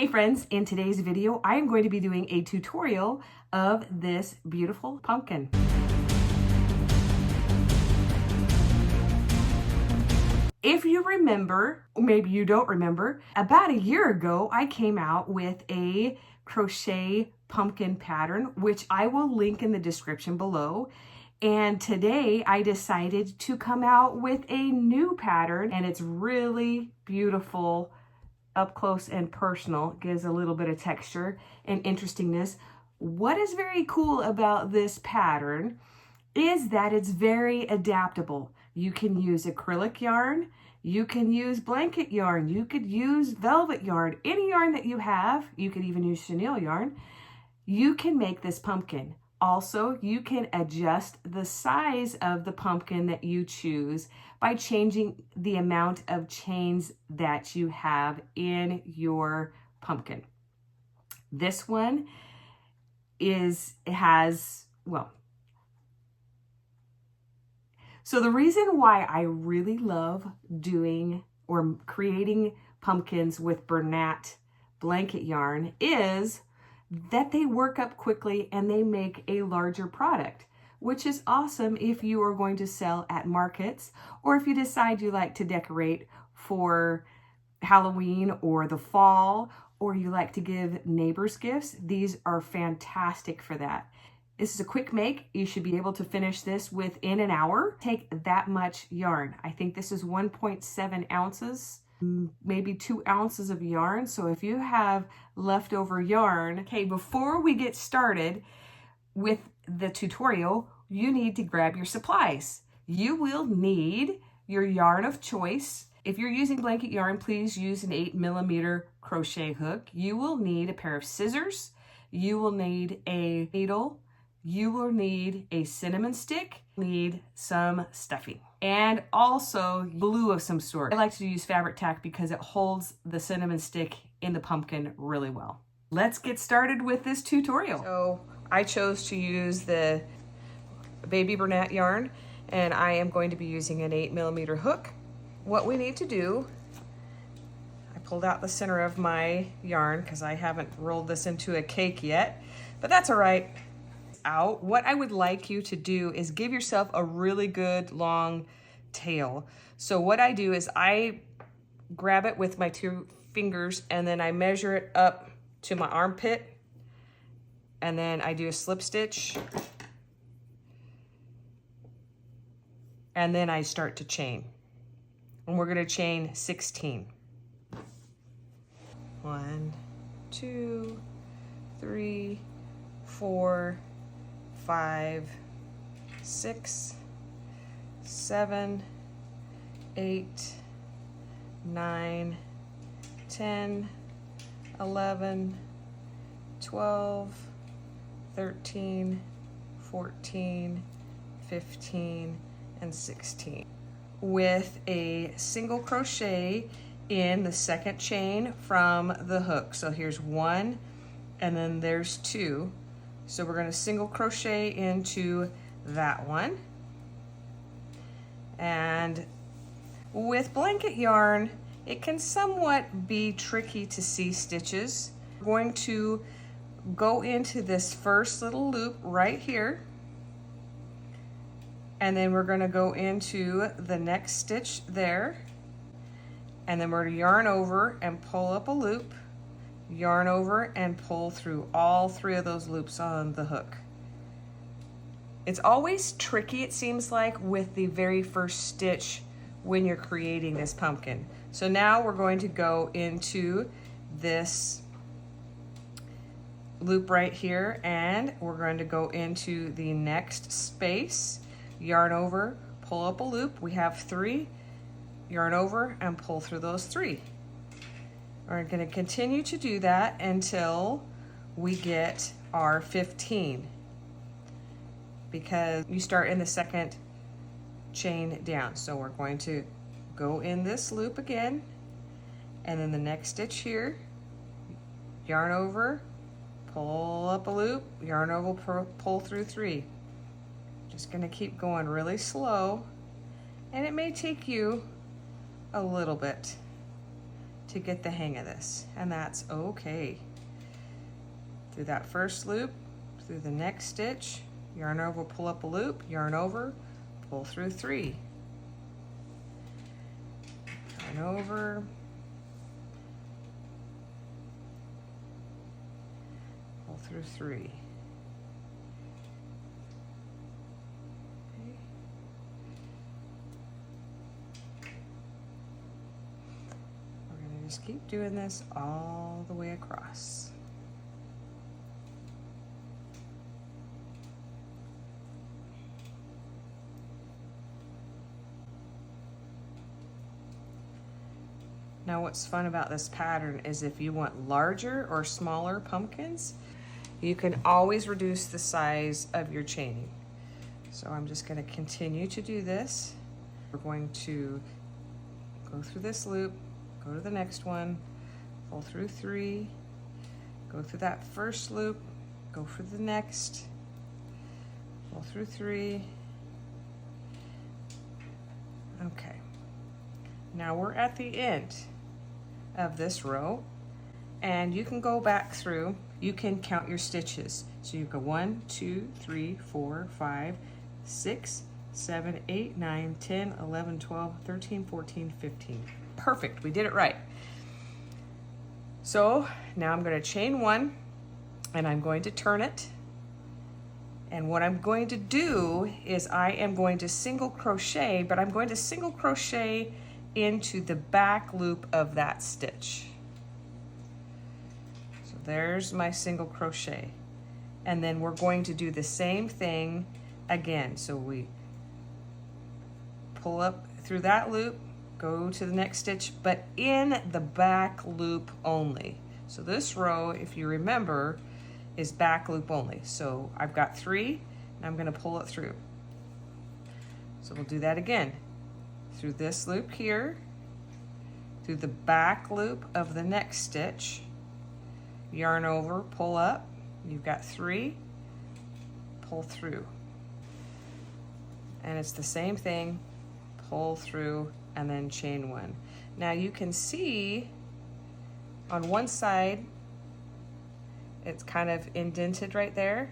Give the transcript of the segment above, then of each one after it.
Hey friends, in today's video, I am going to be doing a tutorial of this beautiful pumpkin. If you remember, maybe you don't remember, about a year ago, I came out with a crochet pumpkin pattern, which I will link in the description below. And today I decided to come out with a new pattern, and it's really beautiful, up close and personal, gives a little bit of texture and interestingness. What is very cool about this pattern is that it's very adaptable. You can use acrylic yarn, you can use blanket yarn, you could use velvet yarn, any yarn that you have. You could even use chenille yarn. You can make this pumpkin. Also, you can adjust the size of the pumpkin that you choose by changing the amount of chains that you have in your pumpkin. This one so the reason why I really love doing or creating pumpkins with Bernat blanket yarn is that they work up quickly and they make a larger product, which is awesome if you are going to sell at markets or if you decide you like to decorate for Halloween or the fall, or you like to give neighbors gifts. These are fantastic for that. This is a quick make. You should be able to finish this within an hour. Take that much yarn. I think this is 1.7 ounces. Maybe 2 ounces of yarn. So if you have leftover yarn, okay, before we get started with the tutorial, you need to grab your supplies. You will need your yarn of choice. If you're using blanket yarn, please use an 8mm crochet hook. You will need a pair of scissors. You will need a needle. You will need a cinnamon stick, need some stuffing, and also glue of some sort. I like to use fabric tack because it holds the cinnamon stick in the pumpkin really well. Let's get started with this tutorial. So I chose to use the baby Bernat yarn, and I am going to be using an 8mm hook. What we need to do, I pulled out the center of my yarn because I haven't rolled this into a cake yet, but that's all right. Out. What I would like you to do is give yourself a really good long tail. So what I do is I grab it with my 2 fingers and then I measure it up to my armpit, and then I do a slip stitch, and then I start to chain, and we're going to chain 16. 1, 2, 3, 4, 5, 6, 7, 8, 9, 10, 11, 12, 13, 14, 15, and 16. With a single crochet in the second chain from the hook. So here's 1, and then there's 2. So we're going to single crochet into that one. And with blanket yarn, it can somewhat be tricky to see stitches. We're going to go into this first little loop right here, and then we're going to go into the next stitch there, and then we're going to yarn over and pull up a loop, yarn over and pull through all 3 of those loops on the hook. It's always tricky, it seems like, with the very first stitch when you're creating this pumpkin. So now we're going to go into this loop right here, and we're going to go into the next space, yarn over, pull up a loop. We have 3, yarn over and pull through those 3. We're going to continue to do that until we get our 15, because you start in the second chain down. So we're going to go in this loop again, and then the next stitch here, yarn over, pull up a loop, yarn over, pull through 3. Just going to keep going really slow, and it may take you a little bit to get the hang of this, and that's okay. Through that first loop, through the next stitch, yarn over, pull up a loop, yarn over, pull through 3. Yarn over, pull through 3. Just keep doing this all the way across. Now what's fun about this pattern is if you want larger or smaller pumpkins, you can always reduce the size of your chaining. So I'm just going to continue to do this. We're going to go through this loop, go to the next one, pull through 3, go through that first loop, go for the next, pull through 3. Okay, now we're at the end of this row, and you can go back through, you can count your stitches. So you go 1, 2, 3, 4, 5, 6, 7, 8, 9, 10, 11, 12, 13, 14, 15. Perfect, we did it right. So now I'm going to chain 1 and I'm going to turn it. And what I'm going to do is I am going to single crochet, but I'm going to single crochet into the back loop of that stitch. So there's my single crochet. And then we're going to do the same thing again. So we pull up through that loop, go to the next stitch, but in the back loop only. So this row, if you remember, is back loop only. So I've got 3 and I'm going to pull it through. So we'll do that again. Through this loop here, through the back loop of the next stitch, yarn over, pull up, you've got 3, pull through. And it's the same thing, pull through and then chain 1. Now you can see on one side it's kind of indented right there,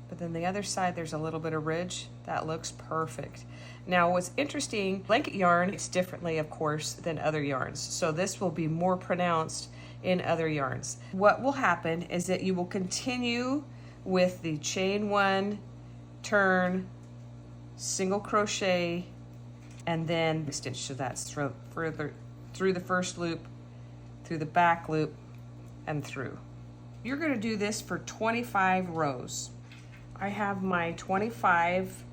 but then the other side there's a little bit of ridge. That looks perfect. Now what's interesting, blanket yarn it's differently of course than other yarns, so this will be more pronounced in other yarns. What will happen is that you will continue with the chain 1, turn, single crochet, and then stitch. So that's further through the first loop, through the back loop, and through. You're going to do this for 25 rows. I have my 25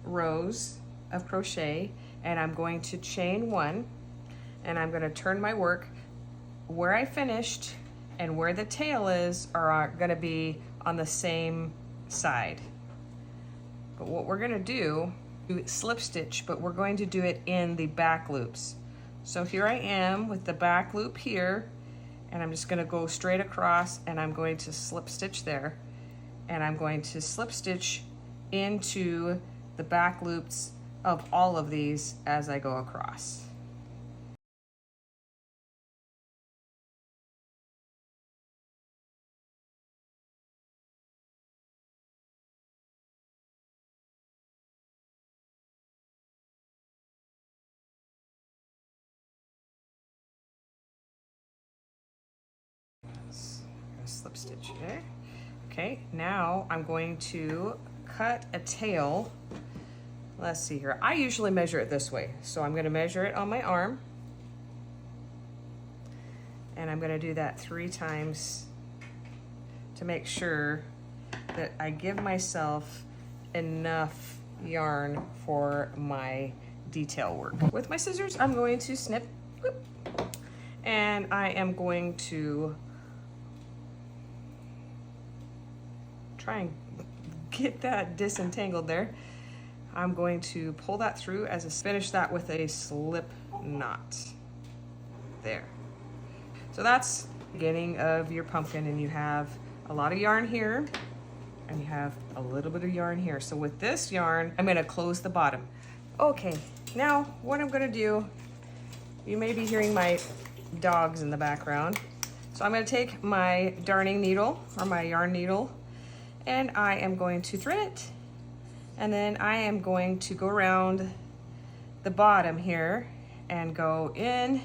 rows of crochet, and I'm going to chain 1, and I'm going to turn my work. Where I finished and where the tail is are going to be on the same side. But what we're going to do slip stitch, but we're going to do it in the back loops. So here I am with the back loop here, and I'm just going to go straight across, and I'm going to slip stitch there, and I'm going to slip stitch into the back loops of all of these as I go across. Slip stitch there. Okay, now I'm going to cut a tail. Let's see here. I usually measure it this way. So I'm going to measure it on my arm. And I'm going to do that 3 times to make sure that I give myself enough yarn for my detail work. With my scissors, I'm going to snip, whoop, and I am going to try and get that disentangled there. I'm going to pull that through as finish that with a slip knot there. So that's the beginning of your pumpkin, and you have a lot of yarn here and you have a little bit of yarn here. So with this yarn, I'm going to close the bottom. Okay, now what I'm going to do You may be hearing my dogs in the background. So I'm going to take my darning needle or my yarn needle and I am going to thread it. And then I am going to go around the bottom here and go in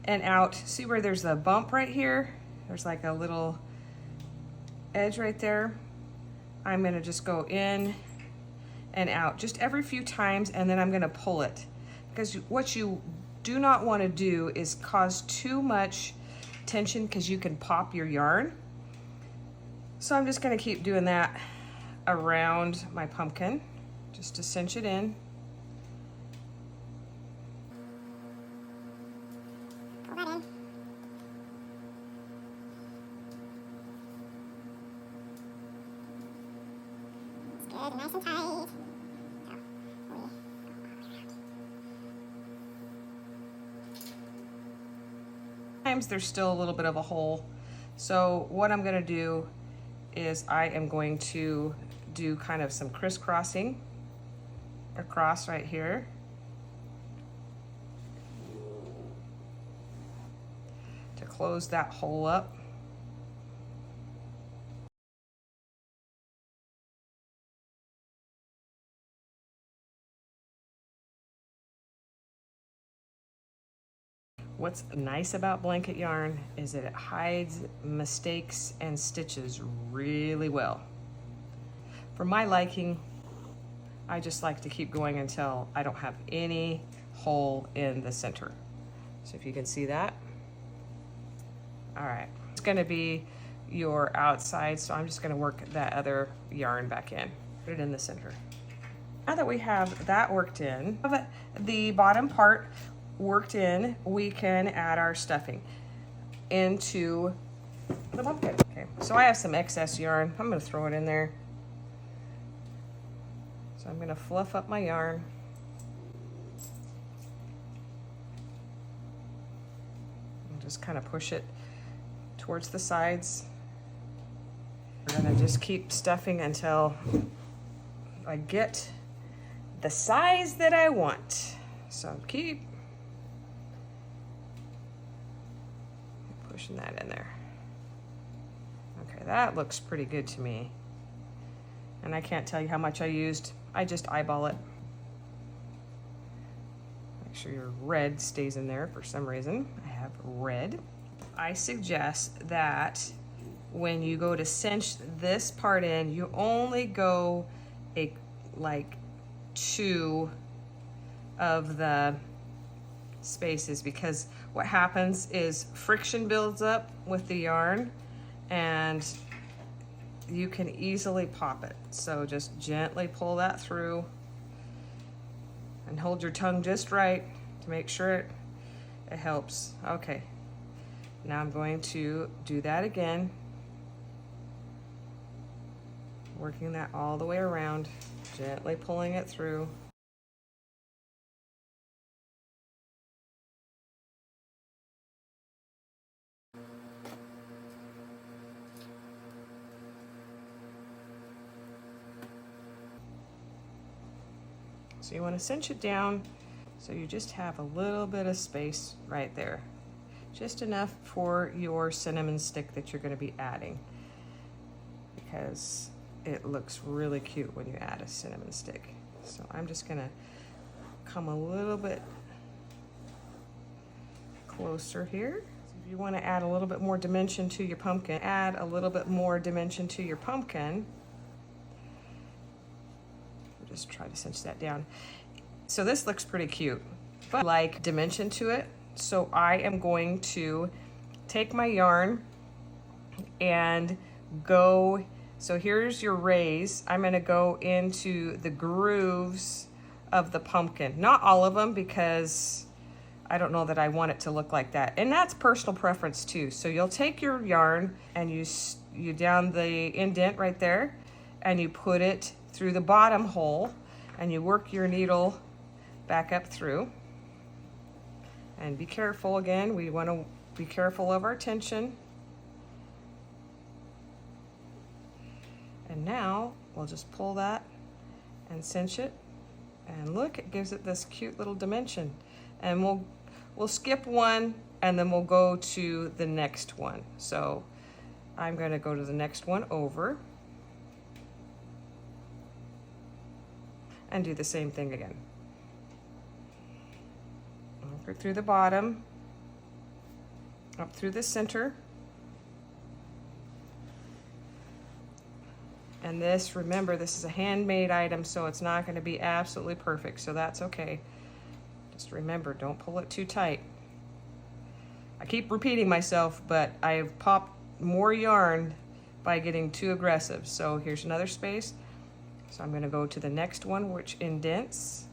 and out. See where there's a bump right here? There's like a little edge right there. I'm going to just go in and out just every few times, and then I'm going to pull it, because what you do not want to do is cause too much tension, because you can pop your yarn. So I'm just going to keep doing that around my pumpkin just to cinch it in. Pull that in. It's good, nice and tight. Sometimes there's still a little bit of a hole. So what I'm going to do is I am going to do kind of some crisscrossing across right here. To close that hole up. What's nice about blanket yarn is that it hides mistakes and stitches really well. For my liking, I just like to keep going until I don't have any hole in the center. So if you can see that. All right, it's gonna be your outside, so I'm just gonna work that other yarn back in, put it in the center. Now that we have that worked in, the bottom part worked in, we can add our stuffing into the pumpkin. Okay, so I have some excess yarn. I'm gonna throw it in there. So I'm gonna fluff up my yarn. And just kind of push it towards the sides. We're gonna just keep stuffing until I get the size that I want. So keep pushing that in there. Okay, that looks pretty good to me. And I can't tell you how much I used. I just eyeball it. Make sure your red stays in there for some reason. I have red. I suggest that when you go to cinch this part in, you only go like 2 of the spaces, because what happens is friction builds up with the yarn and you can easily pop it. So just gently pull that through and hold your tongue just right to make sure it helps. Okay, now I'm going to do that again, working that all the way around, gently pulling it through. So you want to cinch it down so you just have a little bit of space right there. Just enough for your cinnamon stick that you're going to be adding, because it looks really cute when you add a cinnamon stick. So I'm just going to come a little bit closer here. So if you want to add a little bit more dimension to your pumpkin, add a little bit more dimension to your pumpkin. Just try to cinch that down. So this looks pretty cute, but I like dimension to it. So I am going to take my yarn and go, so here's your rays. I'm gonna go into the grooves of the pumpkin. Not all of them, because I don't know that I want it to look like that. And that's personal preference too. So you'll take your yarn and you down the indent right there, and you put it through the bottom hole, and you work your needle back up through. And be careful again, we want to be careful of our tension. And now we'll just pull that and cinch it, and look, it gives it this cute little dimension. And we'll we'll skip one and then we'll go to the next one. So I'm going to go to the next one over and do the same thing again. Over through the bottom, up through the center. And this, remember, this is a handmade item, so it's not going to be absolutely perfect, so that's okay. Just remember, don't pull it too tight. I keep repeating myself, but I've popped more yarn by getting too aggressive. So here's another space. So I'm going to go to the next one, which indents.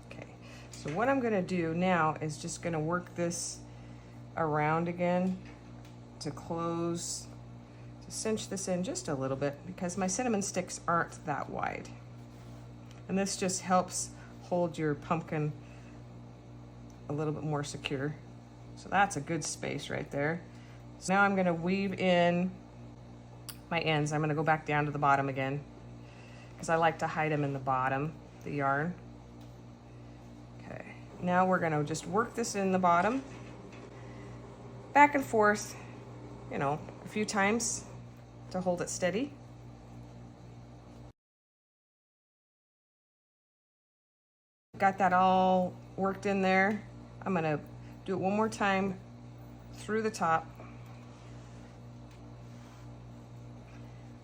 Okay, so what I'm going to do now is just going to work this around again to close, to cinch this in just a little bit, because my cinnamon sticks aren't that wide. And this just helps hold your pumpkin a little bit more secure. So that's a good space right there. So now I'm going to weave in my ends. I'm going to go back down to the bottom again because I like to hide them in the bottom, the yarn. Okay, now we're going to just work this in the bottom, back and forth, you know, a few times to hold it steady. Got that all worked in there. I'm going to do it one more time through the top.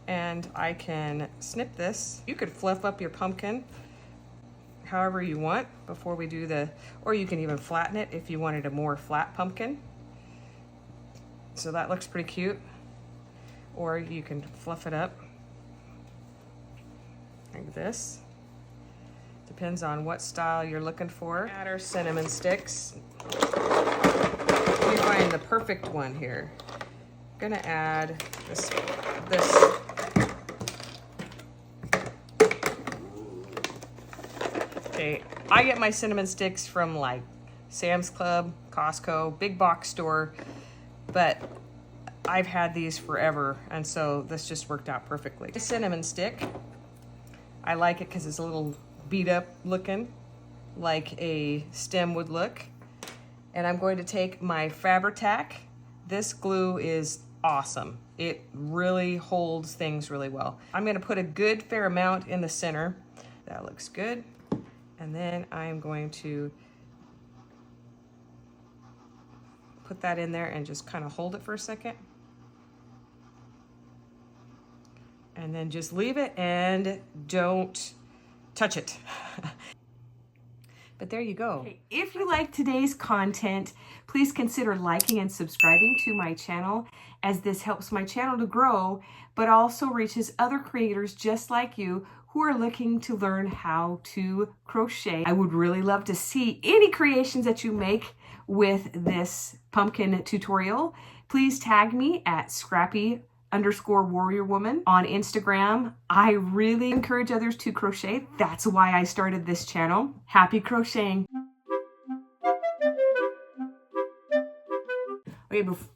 And I can snip this. You could fluff up your pumpkin however you want before we do the, or you can even flatten it if you wanted a more flat pumpkin. So that looks pretty cute. Or you can fluff it up like this. Depends on what style you're looking for. Add our cinnamon sticks. We find the perfect one here. I'm gonna add this. Okay, I get my cinnamon sticks from like Sam's Club, Costco, big box store, but I've had these forever, and so this just worked out perfectly. The cinnamon stick, I like it because it's a little beat up looking, like a stem would look. And I'm going to take my Fabri-Tac. This glue is awesome. It really holds things really well. I'm going to put a good fair amount in the center. That looks good. And then I'm going to put that in there and just kind of hold it for a second. And then just leave it and don't touch it. But there you go. Okay, if you like today's content, please consider liking and subscribing to my channel, as this helps my channel to grow, but also reaches other creators just like you who are looking to learn how to crochet. I would really love to see any creations that you make with this pumpkin tutorial. Please tag me at Scrappy_Warrior Woman on Instagram. I really encourage others to crochet. That's why I started this channel. Happy crocheting. Okay, before